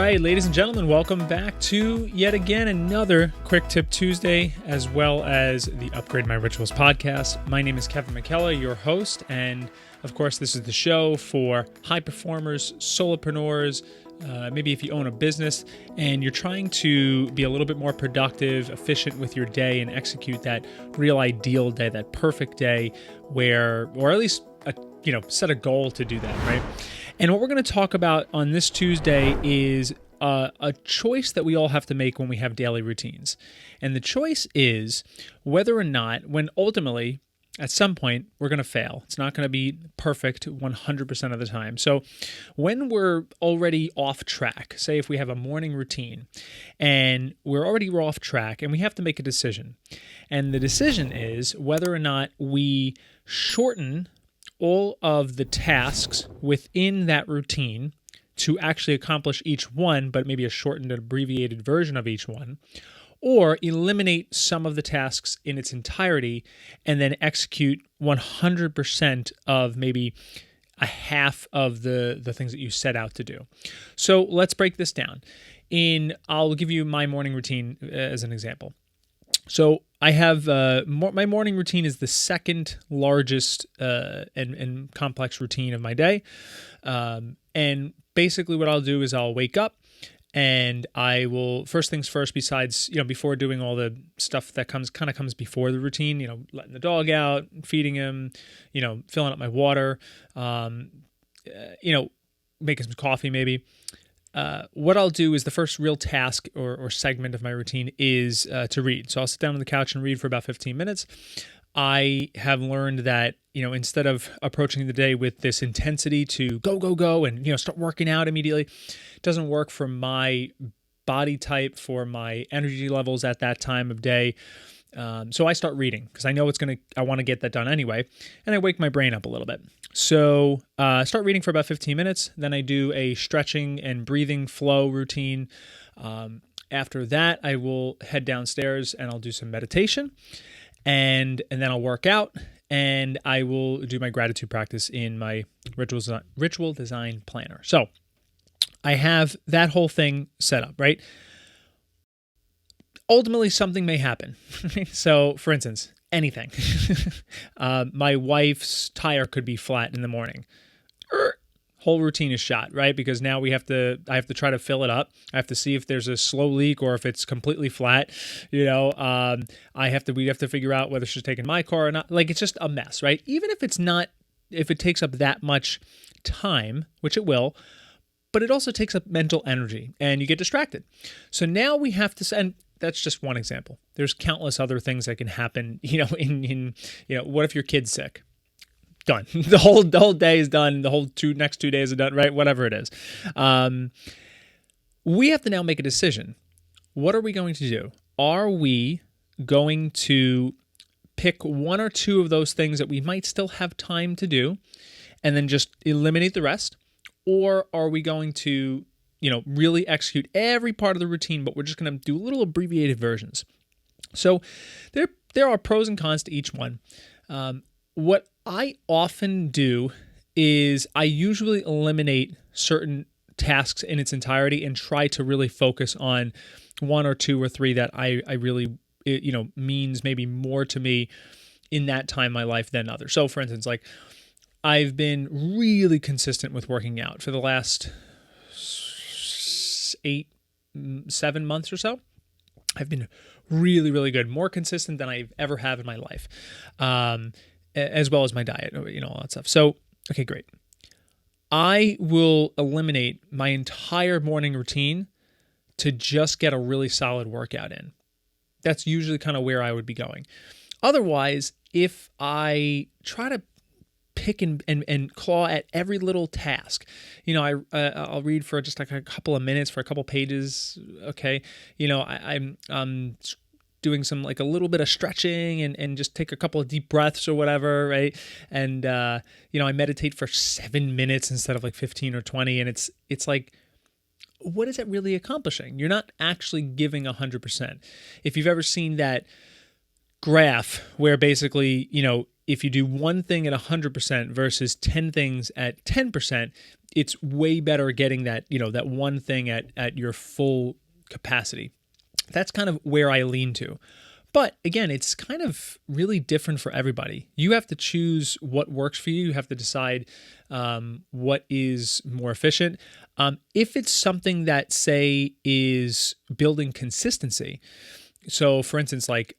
right, ladies and gentlemen, welcome back to yet again another Quick Tip Tuesday, as well as the Upgrade My Rituals podcast. My name is Kevin McKellar, your host, and of course, this is the show for high performers, solopreneurs, maybe if you own a business and you're trying to be a little bit more productive, efficient with your day, and execute that real ideal day, that perfect day, where, or at least set a goal to do that, right? And what we're going to talk about on this Tuesday is a choice that we all have to make when we have daily routines. And the choice is whether or not, when ultimately, at some point, we're going to fail. It's not going to be perfect 100% of the time. So when we're already off track, say if we have a morning routine and we're already off track and we have to make a decision. And the decision is whether or not we shorten all of the tasks within that routine to actually accomplish each one, but maybe a shortened and abbreviated version of each one, or eliminate some of the tasks in its entirety and then execute 100% of maybe a half of the things that you set out to do. So let's break this down. I'll give you my morning routine as an example. So I have my morning routine is the second largest and complex routine of my day. And basically what I'll do is I'll wake up and I will, first things first, besides, before doing all the stuff that comes before the routine, letting the dog out, feeding him, filling up my water, making some coffee maybe. What I'll do is the first real task or segment of my routine is to read. So I'll sit down on the couch and read for about 15 minutes. I have learned that, instead of approaching the day with this intensity to go, and, start working out immediately, it doesn't work for my body type, for my energy levels at that time of day. So I start reading because I know I want to get that done anyway. And I wake my brain up a little bit. So I start reading for about 15 minutes. Then I do a stretching and breathing flow routine. After that, I will head downstairs and I'll do some meditation. And then I'll work out and I will do my gratitude practice in my ritual design planner. So I have that whole thing set up, right? Ultimately, something may happen. So, for instance, anything. My wife's tire could be flat in the morning. Whole routine is shot, right? Because now I have to try to fill it up. I have to see if there's a slow leak or if it's completely flat. We have to figure out whether she's taking my car or not. Like, it's just a mess, right? Even if if it takes up that much time, which it will, but it also takes up mental energy and you get distracted. So now we have to, and that's just one example. There's countless other things that can happen, what if your kid's sick? Done. The whole day is done. The whole next 2 days are done, right? Whatever it is. We have to now make a decision. What are we going to do? Are we going to pick one or two of those things that we might still have time to do and then just eliminate the rest? Or are we going to, really execute every part of the routine, but we're just going to do little abbreviated versions? So there are pros and cons to each one. What I often do is I usually eliminate certain tasks in its entirety and try to really focus on one or two or three that I really, means maybe more to me in that time in my life than others. So for instance, like I've been really consistent with working out for the last 7 months or so. I've been really, really good, more consistent than I've ever have in my life. As well as my diet, all that stuff. So, okay, great. I will eliminate my entire morning routine to just get a really solid workout in. That's usually kind of where I would be going. Otherwise, if I try to pick and claw at every little task, I'll read for just like a couple of minutes for a couple pages. Okay. I'm doing some like a little bit of stretching and just take a couple of deep breaths or whatever, right? And I meditate for 7 minutes instead of like 15 or 20, and it's like, what is it really accomplishing? You're not actually giving 100%. If you've ever seen that graph where basically, if you do one thing at 100% versus 10 things at 10%, it's way better getting that, that one thing at your full capacity. That's kind of where I lean to. But again, it's kind of really different for everybody. You have to choose what works for you. You have to decide what is more efficient. If it's something that, say, is building consistency. So, for instance, like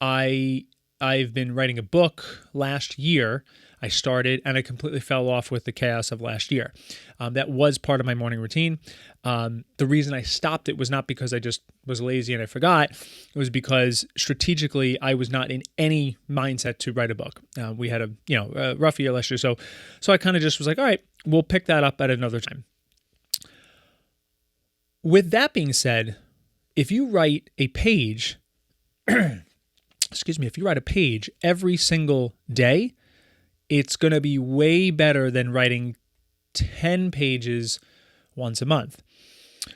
I've been writing a book last year. I started and I completely fell off with the chaos of last year. That was part of my morning routine. The reason I stopped it was not because I just was lazy and I forgot. It was because strategically I was not in any mindset to write a book. We had a rough year last year, so I kind of just was like, all right, we'll pick that up at another time. With that being said, if you write a page, if you write a page every single day, it's going to be way better than writing 10 pages once a month.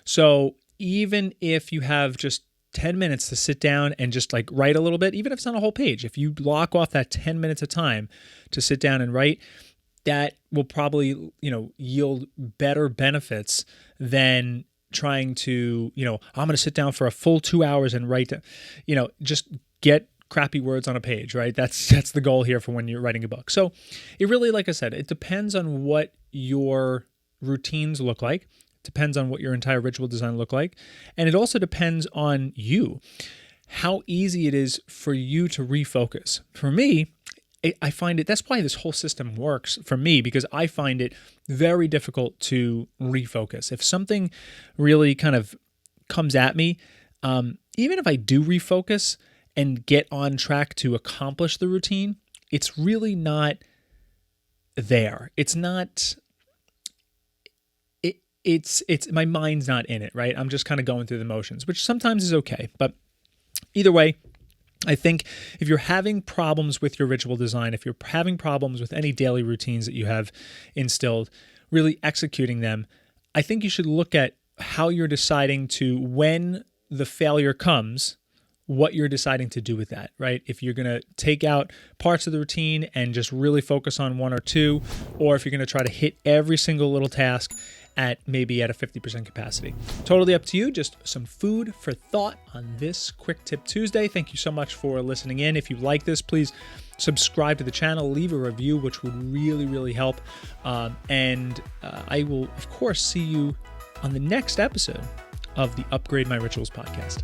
So even if you have just 10 minutes to sit down and just like write a little bit, even if it's not a whole page, if you block off that 10 minutes of time to sit down and write, that will probably, yield better benefits than trying to, I'm going to sit down for a full 2 hours and write, just get crappy words on a page, right? That's the goal here for when you're writing a book. So it really, like I said, it depends on what your routines look like. It depends on what your entire ritual design look like. And it also depends on you, how easy it is for you to refocus. For me, I find it, that's why this whole system works for me, because I find it very difficult to refocus. If something really kind of comes at me, even if I do refocus and get on track to accomplish the routine, it's really not there. It's not, it's my mind's not in it, right? I'm just kind of going through the motions, which sometimes is okay. But either way, I think if you're having problems with your ritual design, if you're having problems with any daily routines that you have instilled, really executing them, I think you should look at how you're deciding to, when the failure comes, what you're deciding to do with that, right? If you're going to take out parts of the routine and just really focus on one or two, or if you're going to try to hit every single little task maybe at a 50% capacity. Totally up to you. Just some food for thought on this Quick Tip Tuesday. Thank you so much for listening in. If you like this, please subscribe to the channel, leave a review, which would really, really help. And I will, of course, see you on the next episode of the Upgrade My Rituals podcast.